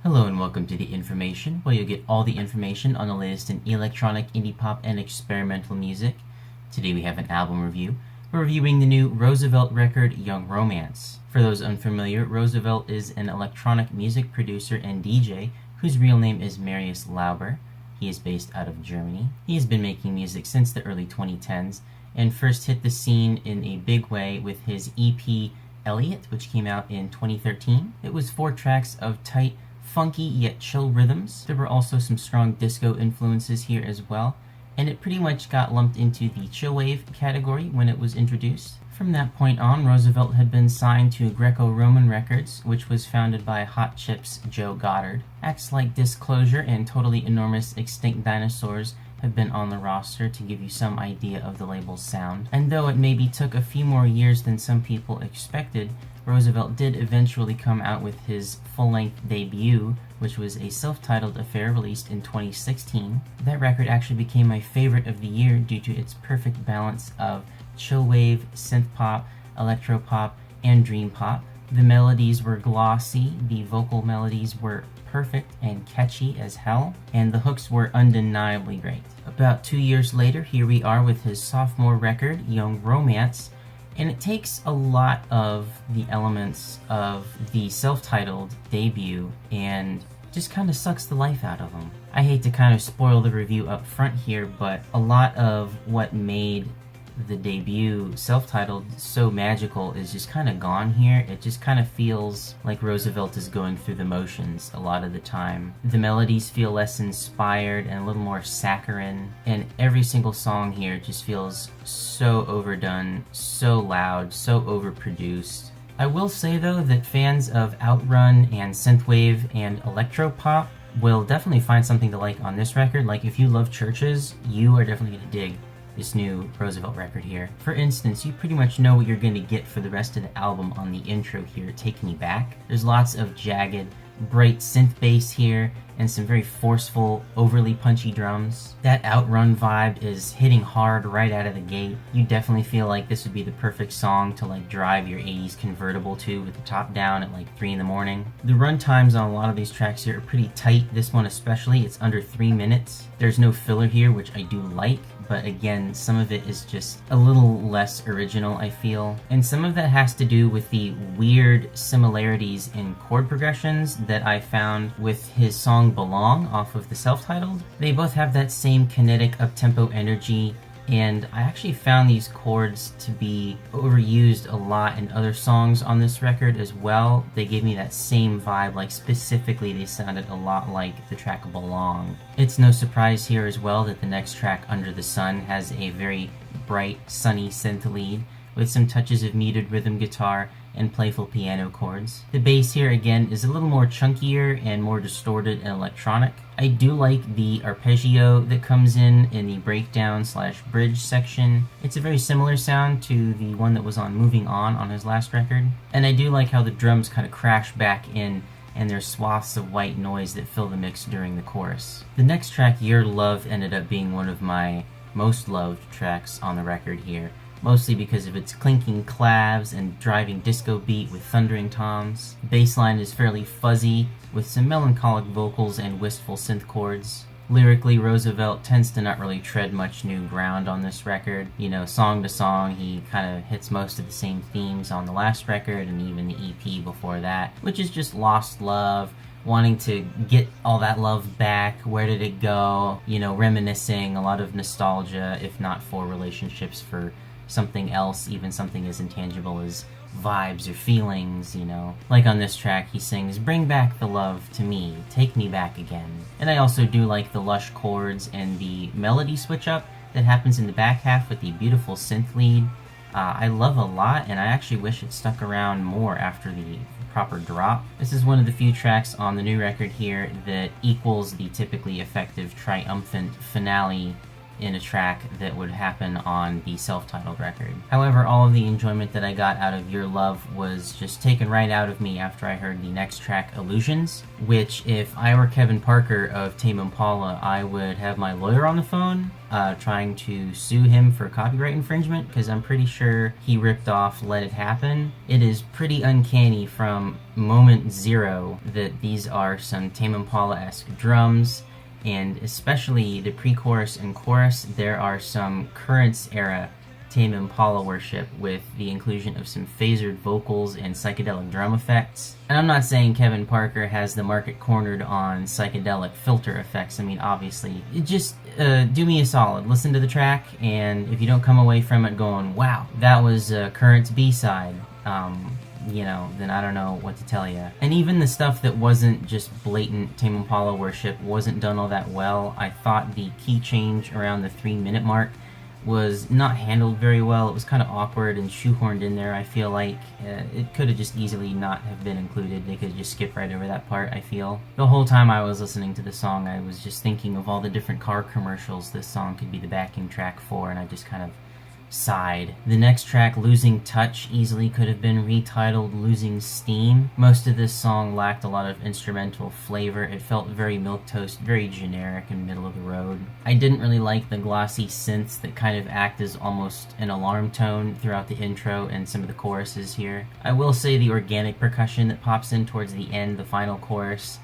Hello and welcome to The Information, where you'll get all the information on the latest in electronic, indie pop, and experimental music. Today we have an album review. We're reviewing the new Roosevelt record, Young Romance. For those unfamiliar, Roosevelt is an electronic music producer and DJ whose real name is Marius Lauber. He is based out of Germany. He has been making music since the early 2010s and first hit the scene in a big way with his EP Elliot, which came out in 2013. It was 4 tracks of tight, funky yet chill rhythms. There were also some strong disco influences here as well, and it pretty much got lumped into the chill wave category when it was introduced. From that point on, Roosevelt had been signed to Greco-Roman Records, which was founded by Hot Chip's Joe Goddard. Acts like Disclosure and Totally Enormous Extinct Dinosaurs have been on the roster to give you some idea of the label's sound. And though it maybe took a few more years than some people expected, Roosevelt did eventually come out with his full-length debut, which was a self-titled affair released in 2016. That record actually became my favorite of the year due to its perfect balance of chill wave, synth pop, electro pop, and dream pop. The melodies were glossy, the vocal melodies were perfect and catchy as hell, and the hooks were undeniably great. About 2 years later, here we are with his sophomore record, Young Romance, and it takes a lot of the elements of the self-titled debut and just kind of sucks the life out of them. I hate to kind of spoil the review up front here, but a lot of what made the debut self-titled so magical is just kind of gone here. It just kind of feels like Roosevelt is going through the motions a lot of the time. The melodies feel less inspired and a little more saccharine, and every single song here just feels so overdone, so loud, so overproduced. I will say though that fans of outrun and synthwave and electropop will definitely find something to like on this record. Like if you love Churches, you are definitely going to dig this new Roosevelt record here. For instance, you pretty much know what you're going to get for the rest of the album on the intro here, Take Me Back. There's lots of jagged, bright synth bass here, and some very forceful, overly punchy drums. That outrun vibe is hitting hard right out of the gate. You definitely feel like this would be the perfect song to like drive your 80s convertible to with the top down at like 3 in the morning. The run times on a lot of these tracks here are pretty tight. This one especially, it's under 3 minutes. There's no filler here, which I do like, but again, some of it is just a little less original, I feel. And some of that has to do with the weird similarities in chord progressions that I found with his song Belong off of the self-titled. They both have that same kinetic up-tempo energy, and I actually found these chords to be overused a lot in other songs on this record as well. They gave me that same vibe, like specifically they sounded a lot like the track Belong. It's no surprise here as well that the next track, Under the Sun, has a very bright, sunny synth lead with some touches of muted rhythm guitar and playful piano chords. The bass here again is a little more chunkier and more distorted and electronic. I do like the arpeggio that comes in the breakdown / bridge section. It's a very similar sound to the one that was on Moving On his last record. And I do like how the drums kind of crash back in and there's swaths of white noise that fill the mix during the chorus. The next track, Your Love, ended up being one of my most loved tracks on the record here, mostly because of its clinking clavs and driving disco beat with thundering toms. The bass line is fairly fuzzy, with some melancholic vocals and wistful synth chords. Lyrically, Roosevelt tends to not really tread much new ground on this record. You know, song to song, he kind of hits most of the same themes on the last record and even the EP before that, which is just lost love, wanting to get all that love back, where did it go, you know, reminiscing, a lot of nostalgia, if not for relationships, for something else, even something as intangible as vibes or feelings, you know. Like on this track, he sings, "Bring back the love to me, take me back again." And I also do like the lush chords and the melody switch up that happens in the back half with the beautiful synth lead. I love a lot, and I actually wish it stuck around more after the proper drop. This is one of the few tracks on the new record here that equals the typically effective triumphant finale in a track that would happen on the self-titled record. However, all of the enjoyment that I got out of Your Love was just taken right out of me after I heard the next track, Allusions, which if I were Kevin Parker of Tame Impala, I would have my lawyer on the phone trying to sue him for copyright infringement, because I'm pretty sure he ripped off Let It Happen. It is pretty uncanny from moment zero that these are some Tame Impala-esque drums, and especially the pre-chorus and chorus, there are some Currents-era Tame Impala worship with the inclusion of some phasered vocals and psychedelic drum effects. And I'm not saying Kevin Parker has the market cornered on psychedelic filter effects. I mean, obviously. Just do me a solid. Listen to the track, and if you don't come away from it going, wow, that was Current's B-side, then I don't know what to tell you. And even the stuff that wasn't just blatant Tame Impala worship wasn't done all that well. I thought the key change around the 3-minute mark was not handled very well. It was kind of awkward and shoehorned in there, I feel like. It could have just easily not have been included. They could have just skipped right over that part, I feel. The whole time I was listening to the song, I was just thinking of all the different car commercials this song could be the backing track for, and I just kind of sighed. The next track, Losing Touch, easily could have been retitled Losing Steam. Most of this song lacked a lot of instrumental flavor. It felt very milquetoast, very generic and middle of the road. I didn't really like the glossy synths that kind of act as almost an alarm tone throughout the intro and some of the choruses here. I will say the organic percussion that pops in towards the end, the final chorus,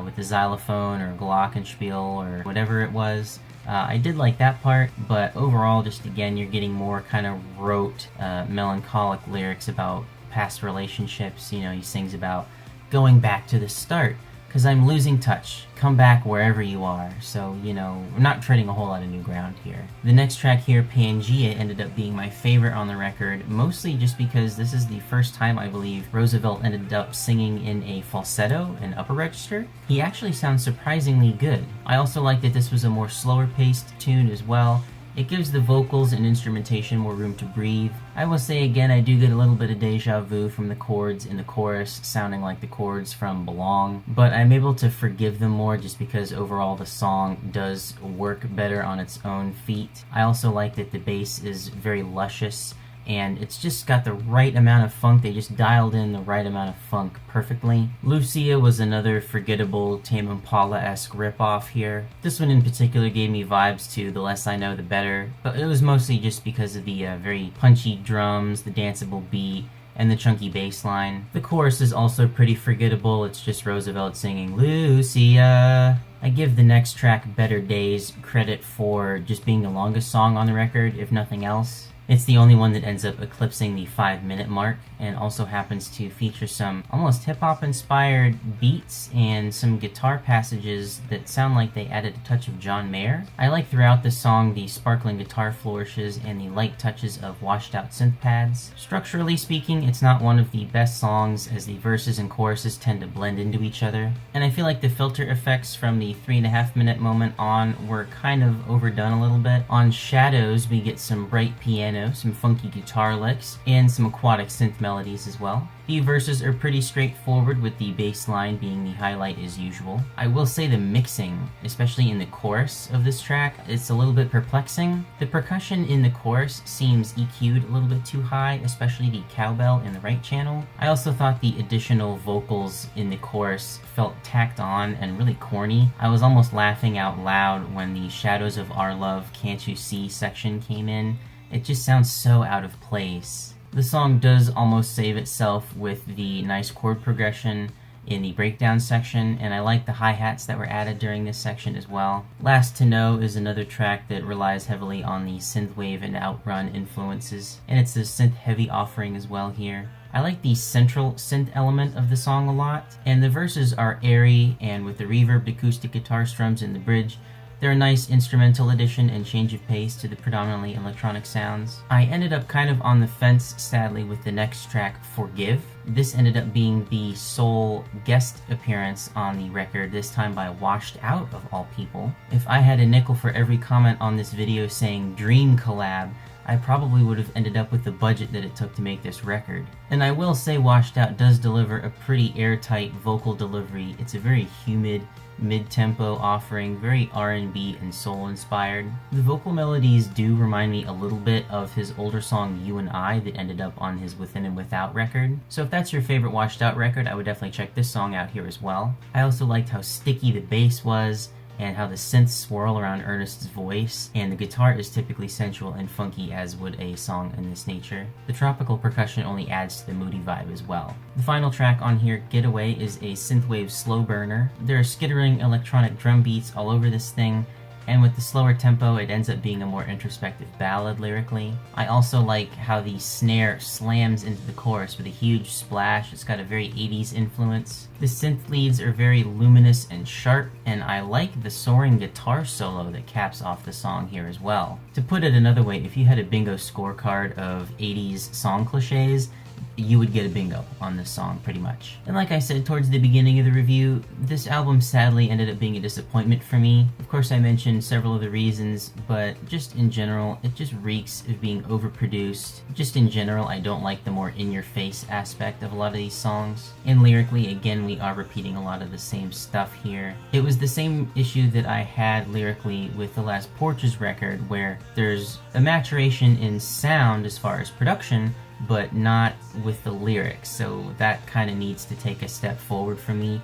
with the xylophone or glockenspiel or whatever it was, I did like that part, but overall, just again, you're getting more kind of rote, melancholic lyrics about past relationships. He sings about going back to the start, because I'm losing touch, come back wherever you are. So, we're not treading a whole lot of new ground here. The next track here, Pangea, ended up being my favorite on the record, mostly just because this is the first time, I believe, Roosevelt ended up singing in a falsetto, an upper register. He actually sounds surprisingly good. I also like that this was a more slower-paced tune as well. It gives the vocals and instrumentation more room to breathe. I will say again, I do get a little bit of deja vu from the chords in the chorus, sounding like the chords from Belong, but I'm able to forgive them more just because overall the song does work better on its own feet. I also like that the bass is very luscious, and it's just got the right amount of funk. They just dialed in the right amount of funk perfectly. Lucia was another forgettable Tame Impala-esque ripoff here. This one in particular gave me vibes to The Less I Know The Better, but it was mostly just because of the very punchy drums, the danceable beat, and the chunky bass line. The chorus is also pretty forgettable. It's just Roosevelt singing Lucia. I give the next track, Better Days, credit for just being the longest song on the record, if nothing else. It's the only one that ends up eclipsing the 5-minute mark, and also happens to feature some almost hip-hop inspired beats and some guitar passages that sound like they added a touch of John Mayer. I like throughout the song the sparkling guitar flourishes and the light touches of washed out synth pads. Structurally speaking, it's not one of the best songs, as the verses and choruses tend to blend into each other, and I feel like the filter effects from the 3.5-minute moment on were kind of overdone a little bit. On Shadows, we get some bright piano, some funky guitar licks, and some aquatic synth melodies as well. The verses are pretty straightforward, with the bass line being the highlight as usual. I will say the mixing, especially in the chorus of this track, it's a little bit perplexing. The percussion in the chorus seems EQ'd a little bit too high, especially the cowbell in the right channel. I also thought the additional vocals in the chorus felt tacked on and really corny. I was almost laughing out loud when the Shadows of Our Love Can't You See section came in. It just sounds so out of place. The song does almost save itself with the nice chord progression in the breakdown section, and I like the hi-hats that were added during this section as well. Last to Know is another track that relies heavily on the synthwave and outrun influences, and it's a synth-heavy offering as well here. I like the central synth element of the song a lot, and the verses are airy, and with the reverbed acoustic guitar strums in the bridge, they're a nice instrumental addition and change of pace to the predominantly electronic sounds. I ended up kind of on the fence, sadly, with the next track, Forgive. This ended up being the sole guest appearance on the record, this time by Washed Out, of all people. If I had a nickel for every comment on this video saying Dream Collab, I probably would have ended up with the budget that it took to make this record. And I will say Washed Out does deliver a pretty airtight vocal delivery. It's a very humid, mid-tempo offering, very R&B and soul inspired. The vocal melodies do remind me a little bit of his older song You and I that ended up on his Within and Without record. So if that's your favorite Washed Out record, I would definitely check this song out here as well. I also liked how sticky the bass was, and how the synths swirl around Ernest's voice, and the guitar is typically sensual and funky, as would a song in this nature. The tropical percussion only adds to the moody vibe as well. The final track on here, Getaway, is a synthwave slow burner. There are skittering electronic drum beats all over this thing, and with the slower tempo, it ends up being a more introspective ballad lyrically. I also like how the snare slams into the chorus with a huge splash. It's got a very 80s influence. The synth leads are very luminous and sharp, and I like the soaring guitar solo that caps off the song here as well. To put it another way, if you had a bingo scorecard of 80s song cliches, you would get a bingo on this song pretty much. And like I said towards the beginning of the review, this album sadly ended up being a disappointment for me. Of course, I mentioned several of the reasons, but just in general, it just reeks of being overproduced. Just in general, I don't like the more in-your-face aspect of a lot of these songs. And lyrically, again, we are repeating a lot of the same stuff here. It was the same issue that I had lyrically with the last Porches record, where there's a maturation in sound as far as production, but not with the lyrics, so that kind of needs to take a step forward for me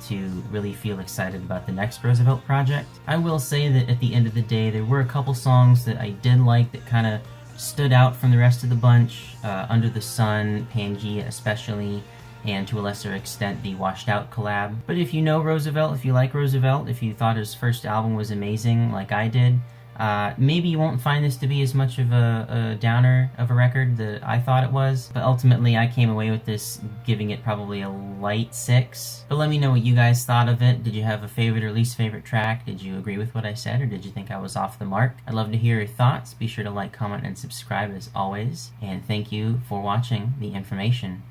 to really feel excited about the next Roosevelt project. I will say that at the end of the day, there were a couple songs that I did like that kind of stood out from the rest of the bunch. Under the Sun, Pangea especially, and to a lesser extent the Washed Out collab. But if you know Roosevelt, if you like Roosevelt, if you thought his first album was amazing like I did, maybe you won't find this to be as much of a downer of a record that I thought it was, but ultimately I came away with this giving it probably a light 6. But let me know what you guys thought of it. Did you have a favorite or least favorite track? Did you agree with what I said, or did you think I was off the mark? I'd love to hear your thoughts. Be sure to like, comment, and subscribe as always. And thank you for watching The Information.